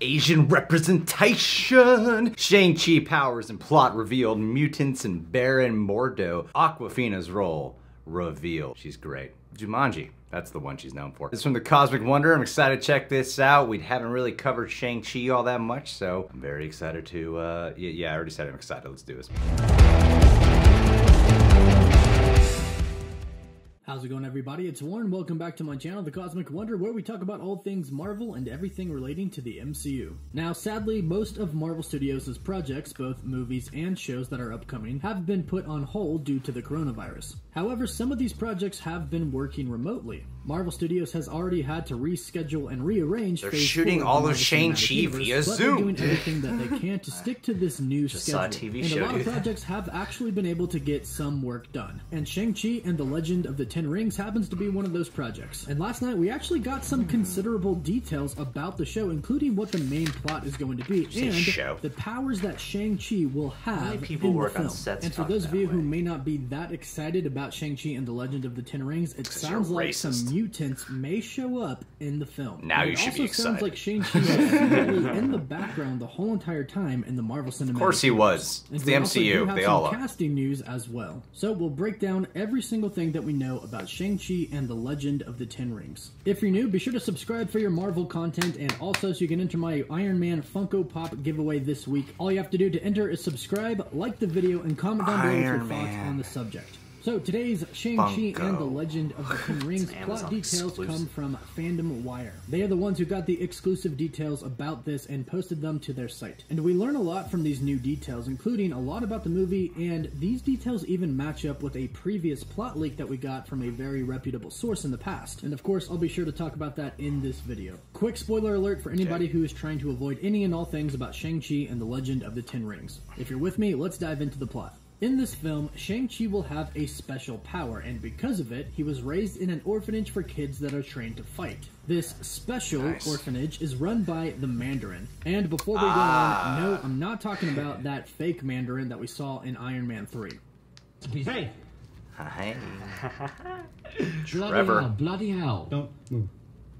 Asian representation. Shang Chi powers and plot revealed. Mutants and Baron Mordo. Awkwafina's role revealed. She's great. Jumanji. That's the one she's known for. This is from the Cosmic Wonder. I'm excited to check this out. We haven't really covered Shang-Chi all that much, so I'm very excited to, yeah, I already said I'm excited. Let's do this. How's it going, everybody? It's Warren. Welcome back to my channel, The Cosmic Wonder, where we talk about all things Marvel and everything relating to the MCU. Now, sadly, most of Marvel Studios' projects, both movies and shows that are upcoming, have been put on hold due to the coronavirus. However, some of these projects have been working remotely. Marvel Studios has already had to reschedule and rearrange. They're shooting all of Shang-Chi via Zoom. They're doing everything that they can to stick to this new schedule. Saw a TV and show, a lot of projects have actually been able to get some work done. And Shang-Chi and the Legend of the Ten Rings happens to be one of those projects. And last night we actually got some considerable details about the show, including what the main plot is going to be and the powers that Shang-Chi will have in the film. And for those of you who may not be that excited about Shang-Chi and the Legend of the Ten Rings, it sounds like some mutants may show up in the film. Now you should be excited. It also sounds like Shang-Chi was really in the background the whole entire time in the Marvel Cinematic Universe. Of course he was. It's the MCU. They all are. Casting news as well. So we'll break down every single thing that we know about Shang-Chi and the Legend of the Ten Rings. If you're new, be sure to subscribe for your Marvel content, and also so you can enter my Iron Man Funko Pop giveaway this week. All you have to do to enter is subscribe, like the video, and comment down below your thoughts on the subject. So today's Shang-Chi and the Legend of the Ten Rings plot details come from Fandom Wire. They are the ones who got the exclusive details about this and posted them to their site. And we learn a lot from these new details, including a lot about the movie, and these details even match up with a previous plot leak that we got from a very reputable source in the past. And of course, I'll be sure to talk about that in this video. Quick spoiler alert for anybody who is trying to avoid any and all things about Shang-Chi and the Legend of the Ten Rings. If you're with me, let's dive into the plot. In this film, Shang-Chi will have a special power, and because of it, he was raised in an orphanage for kids that are trained to fight. This special orphanage is run by the Mandarin. And before we go on, no, I'm not talking about that fake Mandarin that we saw in Iron Man 3. Hey! Hi. Bloody hell. Don't move.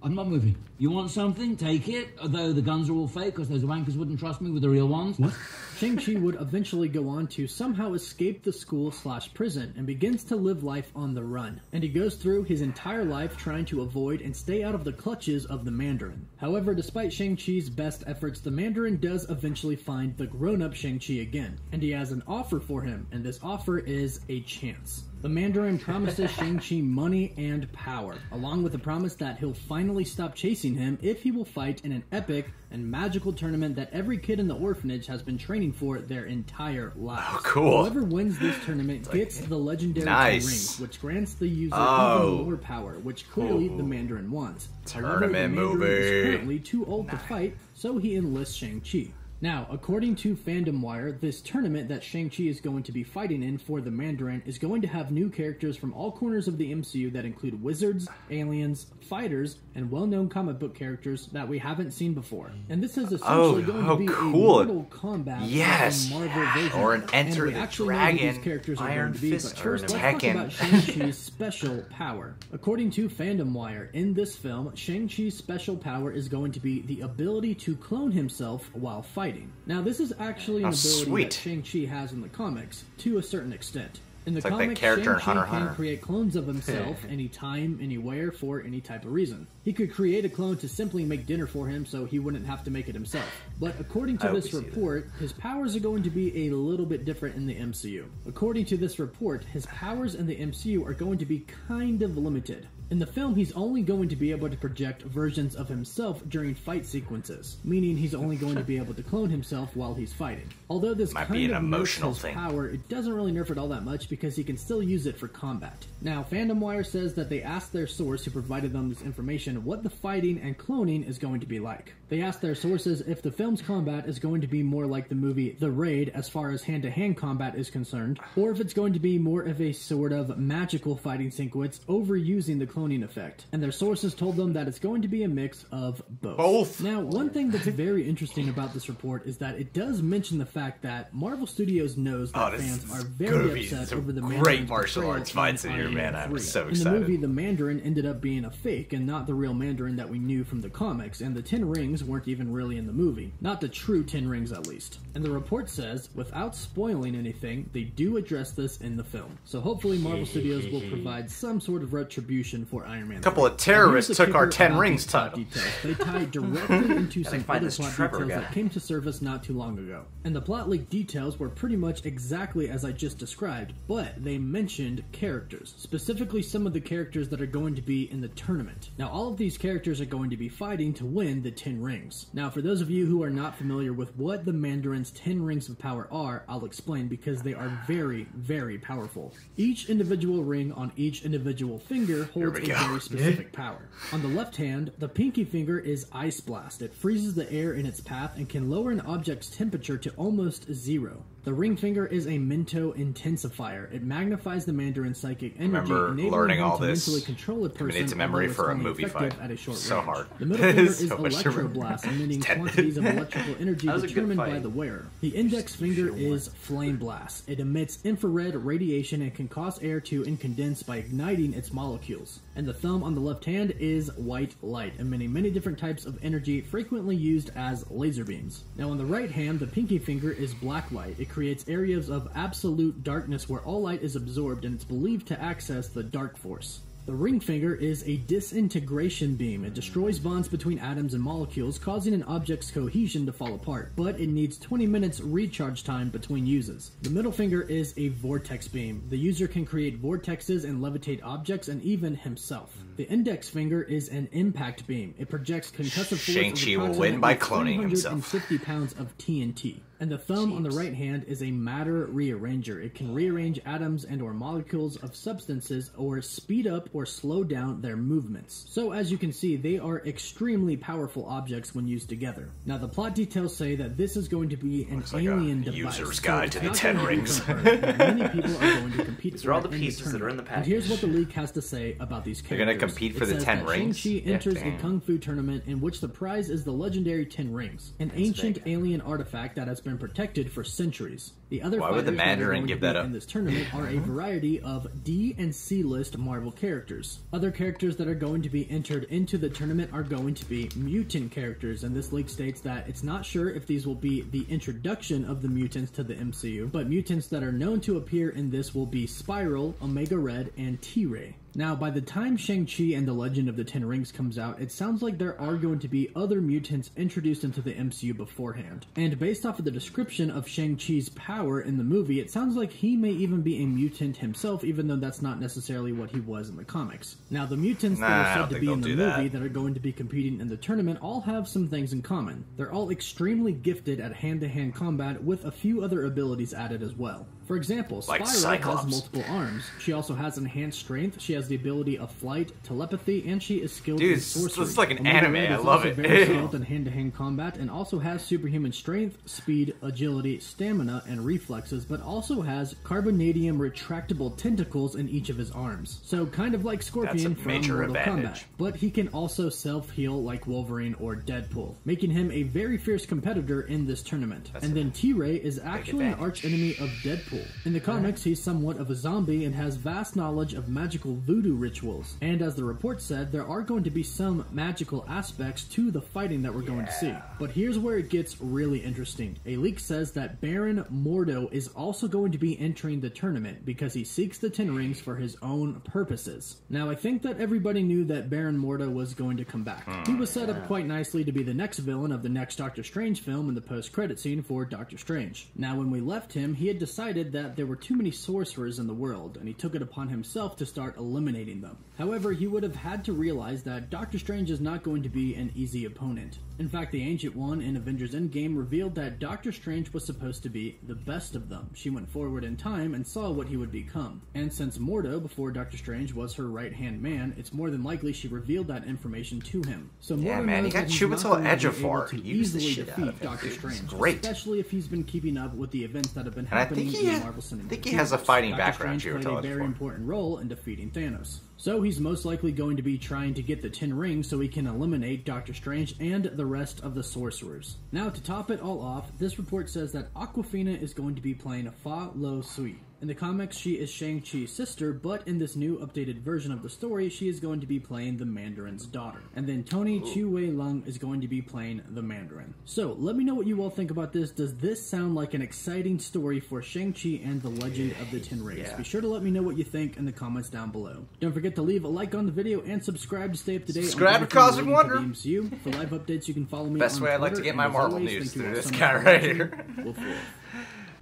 I'm not moving. You want something? Take it. Although the guns are all fake because those wankers wouldn't trust me with the real ones. What? Shang-Chi would eventually go on to somehow escape the school/prison and begins to live life on the run. And he goes through his entire life trying to avoid and stay out of the clutches of the Mandarin. However, despite Shang-Chi's best efforts, the Mandarin does eventually find the grown-up Shang-Chi again. And he has an offer for him, and this offer is a chance. The Mandarin promises Shang-Chi money and power, along with the promise that he'll finally stop chasing him if he will fight in an epic and magical tournament that every kid in the orphanage has been training for their entire lives. Oh, cool. Whoever wins this tournament gets the legendary Ten Rings, which grants the user even more power, which clearly the Mandarin wants. However, the Mandarin is currently too old to fight, so he enlists Shang-Chi. Now, according to Fandom Wire, this tournament that Shang-Chi is going to be fighting in for the Mandarin is going to have new characters from all corners of the MCU that include wizards, aliens, fighters, and well-known comic book characters that we haven't seen before. And this is essentially going to be a Mortal Kombat Marvel version. Or an Enter the Dragon, Iron Fist, but first, let's talk about Shang-Chi's special power. According to Fandom Wire, in this film, Shang-Chi's special power is going to be the ability to clone himself while fighting. Now, this is actually an ability that Shang-Chi has in the comics, to a certain extent. In the comics, Shang-Chi can create clones of himself anytime, anywhere, for any type of reason. He could create a clone to simply make dinner for him so he wouldn't have to make it himself. But according to this report, his powers are going to be a little bit different in the MCU. According to this report, his powers in the MCU are going to be kind of limited. In the film, he's only going to be able to project versions of himself during fight sequences, meaning he's only going to be able to clone himself while he's fighting. Although this might be an emotional thing. Power, it doesn't really nerf it all that much because he can still use it for combat. Now, Fandom Wire says that they asked their source who provided them this information what the fighting and cloning is going to be like. They asked their sources if the film's combat is going to be more like the movie The Raid as far as hand-to-hand combat is concerned, or if it's going to be more of a sort of magical fighting sequence overusing the cloning effect. And their sources told them that it's going to be a mix of both. Now, one thing that's very interesting about this report is that it does mention the fact that Marvel Studios knows that fans are very upset over the great martial arts fights in here, man. I'm so excited. In the movie, the Mandarin ended up being a fake and not the real Mandarin that we knew from the comics, and the Ten Rings Rings weren't even really in the movie. Not the true 10 Rings, at least. And the report says, without spoiling anything, they do address this in the film. So hopefully Marvel Studios will provide some sort of retribution for Iron Man 3. A couple of terrorists took our 10 Rings title. They tie directly into some other plot details that came to surface not too long ago. And the plot leak details were pretty much exactly as I just described, but they mentioned characters, specifically some of the characters that are going to be in the tournament. Now, all of these characters are going to be fighting to win the 10 Rings. Now, for those of you who are not familiar with what the Mandarin's 10 Rings of Power are, I'll explain because they are very, very powerful. Each individual ring on each individual finger holds a very specific power. On the left hand, the pinky finger is Ice Blast. It freezes the air in its path and can lower an object's temperature to almost 0. The ring finger is a Mento intensifier. It magnifies the Mandarin's psychic energy, enabling him to mentally control a person. It's a memory for a movie fight. At a short so range. hard. The middle finger is Electroblast, emitting quantities of electrical energy determined by the wearer. The index finger is Flame Blast. It emits infrared radiation and can cause air to condense by igniting its molecules. And the thumb on the left hand is White Light, emitting many different types of energy frequently used as laser beams. Now on the right hand, the pinky finger is Black Light. It creates areas of absolute darkness where all light is absorbed, and it's believed to access the Dark Force. The ring finger is a disintegration beam. It destroys bonds between atoms and molecules, causing an object's cohesion to fall apart, but it needs 20 minutes recharge time between uses. The middle finger is a vortex beam. The user can create vortexes and levitate objects and even himself. The index finger is an impact beam. It projects concussive force Shang Chi will win by cloning himself. 150 pounds of TNT. And the thumb on the right hand is a matter rearranger. It can rearrange atoms and or molecules of substances or speed up or slow down their movements. So as you can see, they are extremely powerful objects when used together. Now the plot details say that this is going to be an alien device. User's guide to the 10 Rings. Many people are going to compete These are all the pieces that are in the package. And here's what the leak has to say about these characters. They're going to compete for the 10 Rings? Shang-Chi enters a kung fu tournament in which the prize is the legendary 10 Rings, an ancient alien artifact that has been protected for centuries. The other Why would the Mandarin give that up? In this tournament are a variety of D and C list Marvel characters. Other characters that are going to be entered into the tournament are going to be mutant characters, and this leak states that it's not sure if these will be the introduction of the mutants to the MCU, but mutants that are known to appear in this will be Spiral, Omega Red, and T-Ray. Now, by the time Shang-Chi and the Legend of the Ten Rings comes out, it sounds like there are going to be other mutants introduced into the MCU beforehand. And based off of the description of Shang-Chi's power in the movie, it sounds like he may even be a mutant himself, even though that's not necessarily what he was in the comics. Now, the mutants that are said to be in the movie that are going to be competing in the tournament all have some things in common. They're all extremely gifted at hand-to-hand combat with a few other abilities added as well. For example, Spiral has multiple arms. She also has enhanced strength. She has the ability of flight, telepathy, and she is skilled in sorcery. This is like an anime. I love it. Very skilled in hand-to-hand combat, and also has superhuman strength, speed, agility, stamina, and reflexes, but also has carbonadium retractable tentacles in each of his arms. So kind of like Scorpion from Mortal Kombat. But he can also self-heal like Wolverine or Deadpool, making him a very fierce competitor in this tournament. And then T-Ray is actually an arch-enemy of Deadpool. In the comics, he's somewhat of a zombie and has vast knowledge of magical voodoo rituals. And as the report said, there are going to be some magical aspects to the fighting that we're going to see. But here's where it gets really interesting. A leak says that Baron MORDO is also going to be entering the tournament because he seeks the Ten Rings for his own purposes. Now, I think that everybody knew that Baron MORDO was going to come back. He was set up quite nicely to be the next villain of the next Doctor Strange film in the post-credit scene for Doctor Strange. Now, when we left him, he had decided that there were too many sorcerers in the world, and he took it upon himself to start eliminating them. However, he would have had to realize that Doctor Strange is not going to be an easy opponent. In fact, the Ancient One in Avengers Endgame revealed that Doctor Strange was supposed to be the best of them. She went forward in time and saw what he would become. And since Mordo, before Doctor Strange, was her right-hand man, it's more than likely she revealed that information to him. So Mordo knows that he's not going to be able to easily defeat Doctor Strange, especially if he's been keeping up with the events that have been happening in the Marvel Cinematic Universe. I think he has a fighting background. Doctor Strange played a very important role in defeating Thanos. So he's most likely going to be trying to get the 10 Rings so he can eliminate Doctor Strange and the rest of the sorcerers. Now, to top it all off, this report says that Awkwafina is going to be playing Fa Lo Sui. In the comics, she is Shang-Chi's sister, but in this new updated version of the story, she is going to be playing the Mandarin's daughter. And then Tony Chiu-Wei-Lung is going to be playing the Mandarin. So, let me know what you all think about this. Does this sound like an exciting story for Shang-Chi and the Legend of the Ten Rings? Yeah. Be sure to let me know what you think in the comments down below. Don't forget to leave a like on the video and subscribe to stay up to date. Subscribe on to Cosmic everything relating Wonder. to the MCU. For live updates, you can follow me Best on way I'd like to Twitter, get my and as Marvel always, news thank you through all this so much guy for right watching. here. Wolf Wolf.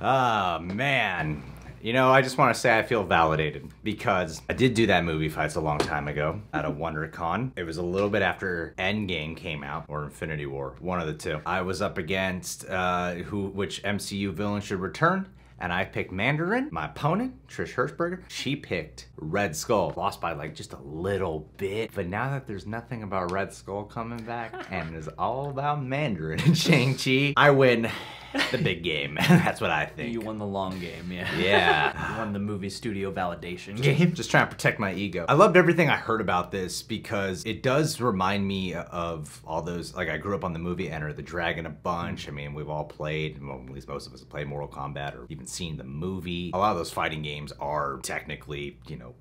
Oh, man. You know, I just want to say I feel validated because I did do that movie fights a long time ago at a WonderCon. It was a little bit after Endgame came out, or Infinity War, one of the two. I was up against which MCU villain should return, and I picked Mandarin. My opponent, Trish Hirschberger, she picked Red Skull. Lost by like just a little bit, but now that there's nothing about Red Skull coming back and it's all about Mandarin and Shang-Chi, I win the big game. That's what I think. You won the long game, yeah. Yeah. You won the movie studio validation game. Just trying to protect my ego. I loved everything I heard about this because it does remind me of all those, like I grew up on the movie Enter the Dragon a bunch. I mean, we've all played, well, at least most of us have played Mortal Kombat or even seen the movie. A lot of those fighting games are technically, you know,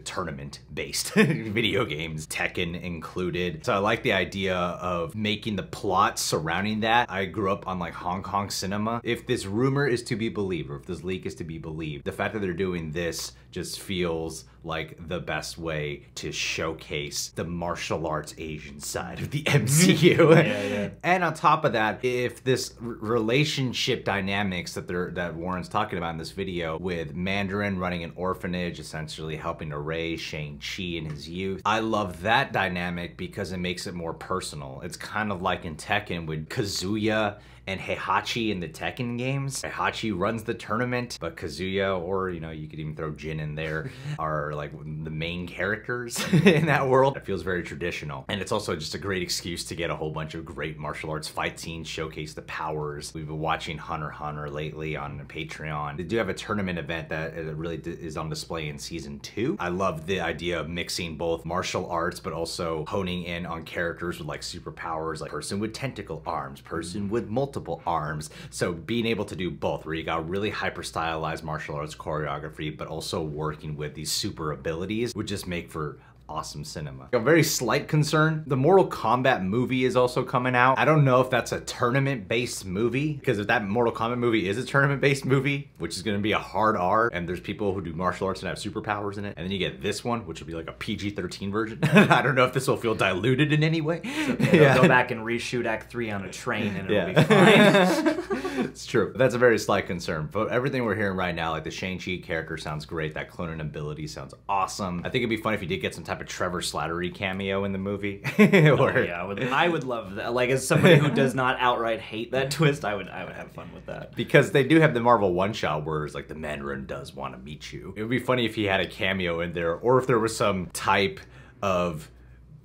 tournament-based video games, Tekken included. So I like the idea of making the plot surrounding that. I grew up on like Hong Kong cinema. If this rumor is to be believed, or if this leak is to be believed, the fact that they're doing this just feels like the best way to showcase the martial arts Asian side of the MCU. Yeah. And on top of that, if this relationship dynamics that Warren's talking about in this video with Mandarin running an orphanage, essentially helping to raise Shang-Chi in his youth, I love that dynamic because it makes it more personal. It's kind of like in Tekken with Kazuya and Heihachi in the Tekken games. Heihachi runs the tournament, but Kazuya, or you know, you could even throw Jin in there, are like the main characters in that world. It feels very traditional. And it's also just a great excuse to get a whole bunch of great martial arts fight scenes, showcase the powers. We've been watching Hunter x Hunter lately on Patreon. They do have a tournament event that really is on display in season 2. I love the idea of mixing both martial arts, but also honing in on characters with like superpowers, like person with tentacle arms, person with multiple arms. So being able to do both, where you got really hyper stylized martial arts choreography, but also working with these super abilities, would just make for awesome cinema. A very slight concern, the Mortal Kombat movie is also coming out. I don't know if that's a tournament-based movie, because if that Mortal Kombat movie is a tournament-based movie, which is going to be a hard R, and there's people who do martial arts and have superpowers in it, and then you get this one, which will be like a PG-13 version. I don't know if this will feel diluted in any way. They'll go back and reshoot Act 3 on a train and it'll be fine. It's true. That's a very slight concern. But everything we're hearing right now, like the Shang-Chi character sounds great. That cloning ability sounds awesome. I think it'd be fun if you did get some type of Trevor Slattery cameo in the movie. I would love that. Like, as somebody who does not outright hate that twist, I would have fun with that. Because they do have the Marvel one-shot where it's like the Mandarin does want to meet you. It would be funny if he had a cameo in there, or if there was some type of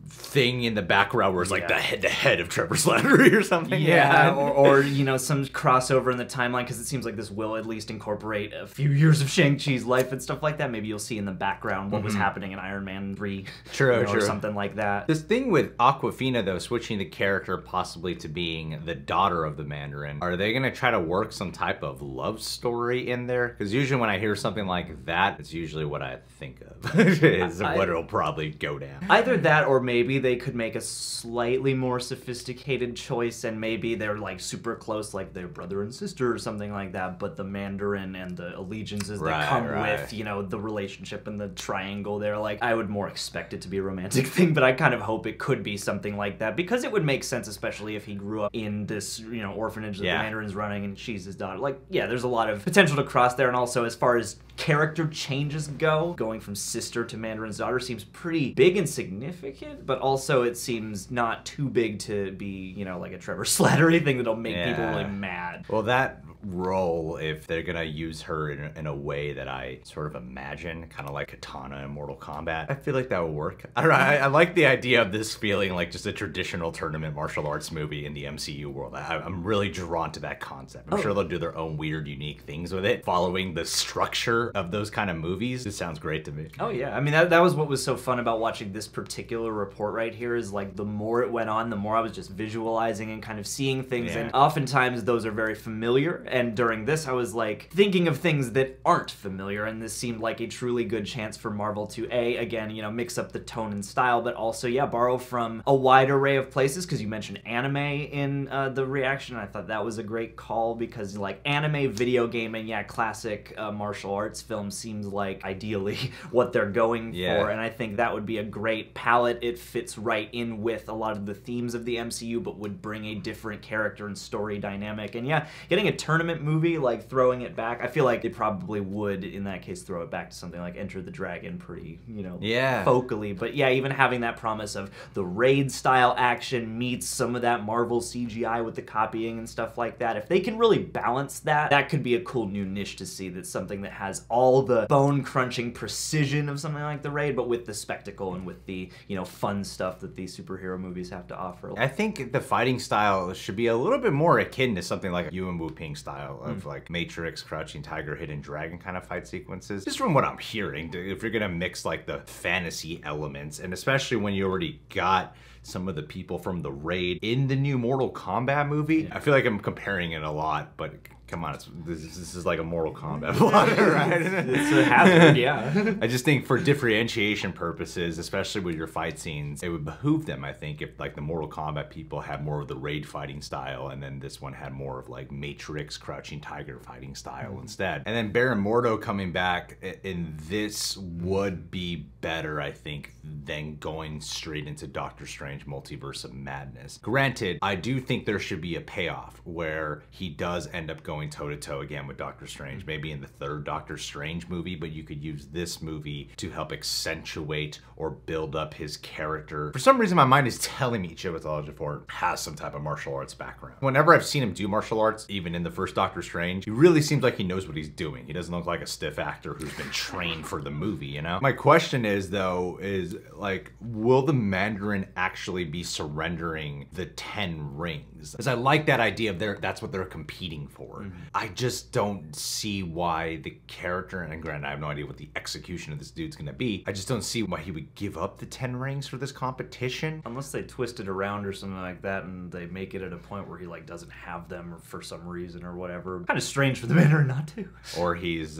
thing in the background where it's like the head of Trevor Slattery or something. Yeah, or you know, some crossover in the timeline, because it seems like this will at least incorporate a few years of Shang-Chi's life and stuff like that. Maybe you'll see in the background what was happening in Iron Man 3. True. Or something like that. This thing with Awkwafina, though, switching the character possibly to being the daughter of the Mandarin, are they going to try to work some type of love story in there? Because usually when I hear something like that, it's usually what I think of. Is what it'll probably go down. Either that, or maybe they could make a slightly more sophisticated choice, and maybe they're like super close, like they're brother and sister or something like that, but the Mandarin and the allegiances that come with, you know, the relationship and the triangle there, like, I would more expect it to be a romantic thing, but I kind of hope it could be something like that, because it would make sense, especially if he grew up in this, you know, orphanage that the Mandarin's running and she's his daughter. Like, yeah, there's a lot of potential to cross there, and also as far as character changes go, going from sister to Mandarin's daughter seems pretty big and significant, but also it seems not too big to be, you know, like a Trevor Slattery thing that'll make people really mad. Well, that role, if they're gonna use her in a way that I sort of imagine, kind of like Katana in Mortal Kombat, I feel like that would work. I like the idea of this feeling like just a traditional tournament martial arts movie in the MCU world. I'm really drawn to that concept. I'm sure they'll do their own weird, unique things with it, following the structure of those kind of movies. This sounds great to me. Oh yeah, I mean, that was what was so fun about watching this particular report right here, is like the more it went on, the more I was just visualizing and kind of seeing things, and oftentimes those are very familiar, and during this I was like thinking of things that aren't familiar, and this seemed like a truly good chance for Marvel to again, you know, mix up the tone and style, but also, yeah, borrow from a wide array of places, because you mentioned anime in the reaction, and I thought that was a great call, because like anime, video game, and yeah, classic martial arts film seems like ideally what they're going for, and I think that would be a great palette. It fits right in with a lot of the themes of the MCU, but would bring a different character and story dynamic. And yeah, getting a tournament movie, like throwing it back, I feel like they probably would, in that case, throw it back to something like Enter the Dragon pretty, you know, focally. But yeah, even having that promise of the raid style action meets some of that Marvel CGI with the copying and stuff like that, if they can really balance that, that could be a cool new niche to see. That's something that has all the bone-crunching precision of something like the raid, but with the spectacle and with the, you know, fun stuff that these superhero movies have to offer. I think the fighting style should be a little bit more akin to something like a Yuan Wu-Ping style of like Matrix, Crouching Tiger, Hidden Dragon kind of fight sequences. Just from what I'm hearing, if you're gonna mix like the fantasy elements, and especially when you already got some of the people from the raid in the new Mortal Kombat movie. I feel like I'm comparing it a lot, but come on, this is like a Mortal Kombat plot, right? It's a hazard, yeah. I just think for differentiation purposes, especially with your fight scenes, it would behoove them, I think, if like the Mortal Kombat people had more of the raid fighting style, and then this one had more of like Matrix, Crouching Tiger fighting style instead. And then Baron Mordo coming back in this would be better, I think, than going straight into Doctor Strange Multiverse of Madness. Granted, I do think there should be a payoff where he does end up going toe-to-toe again with Doctor Strange, maybe in the third Doctor Strange movie, but you could use this movie to help accentuate or build up his character. For some reason, my mind is telling me Chiwetel Ejiofor has some type of martial arts background. Whenever I've seen him do martial arts, even in the first Doctor Strange, he really seems like he knows what he's doing. He doesn't look like a stiff actor who's been trained for the movie, you know? My question is, though, is like, will the Mandarin actually be surrendering the 10 rings? Because I like that idea of that's what they're competing for. I just don't see why the character, and granted, I have no idea what the execution of this dude's gonna be, I just don't see why he would give up the 10 rings for this competition. Unless they twist it around or something like that, and they make it at a point where he like doesn't have them or for some reason or whatever. Kind of strange for the Mandarin not to. Or he's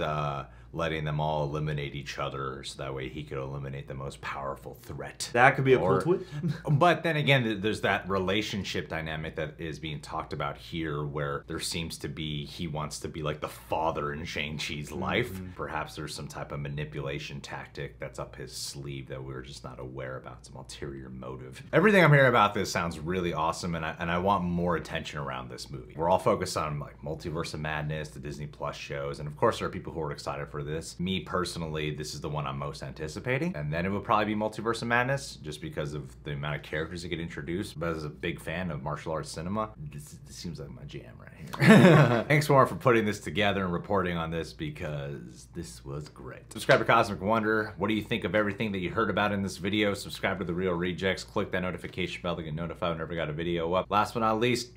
letting them all eliminate each other so that way he could eliminate the most powerful threat. That could be a cool twist. But then again, there's that relationship dynamic that is being talked about here where there seems to be, he wants to be like the father in Shang-Chi's life. Perhaps there's some type of manipulation tactic that's up his sleeve that we're just not aware about, some ulterior motive. Everything I'm hearing about this sounds really awesome, and I want more attention around this movie. We're all focused on like Multiverse of Madness, the Disney Plus shows, and of course there are people who are excited for this. Me personally, this is the one I'm most anticipating, and then it would probably be Multiverse of Madness just because of the amount of characters that get introduced. But as a big fan of martial arts cinema, this seems like my jam right here. Thanks more for putting this together and reporting on this, because this was great. Subscribe to Cosmic Wonder. What do you think of everything that you heard about in this video? Subscribe to The Real Rejects. Click that notification bell to get notified whenever we got a video up. Last but not least,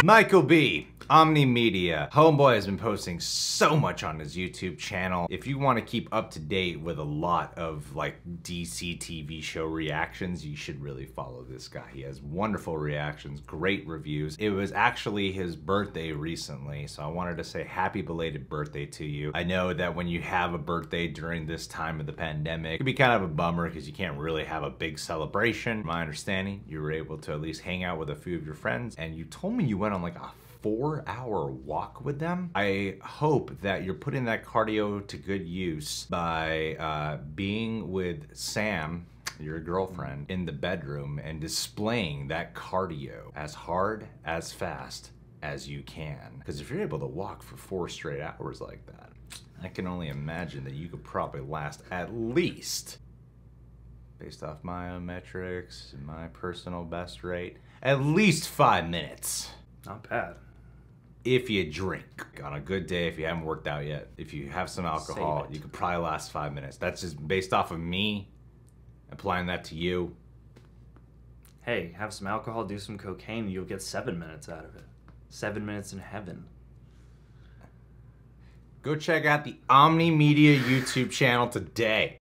Michael B. Omni Media. Homeboy has been posting so much on his YouTube channel. If you want to keep up to date with a lot of like DC TV show reactions, you should really follow this guy. He has wonderful reactions, great reviews. It was actually his birthday recently, so I wanted to say happy belated birthday to you. I know that when you have a birthday during this time of the pandemic, it can be kind of a bummer because you can't really have a big celebration. From my understanding, you were able to at least hang out with a few of your friends, and you told me you went on like a 4-hour walk with them. I hope that you're putting that cardio to good use by being with Sam, your girlfriend, in the bedroom and displaying that cardio as hard, as fast as you can. Because if you're able to walk for 4 straight hours like that, I can only imagine that you could probably last at least, based off my own metrics and my personal best rate, at least 5 minutes. Not bad. If you drink. On a good day, if you haven't worked out yet, if you have some alcohol, you could probably last 5 minutes. That's just based off of me applying that to you. Hey, have some alcohol, do some cocaine, you'll get 7 minutes out of it. 7 minutes in heaven. Go check out the Omni Media YouTube channel today.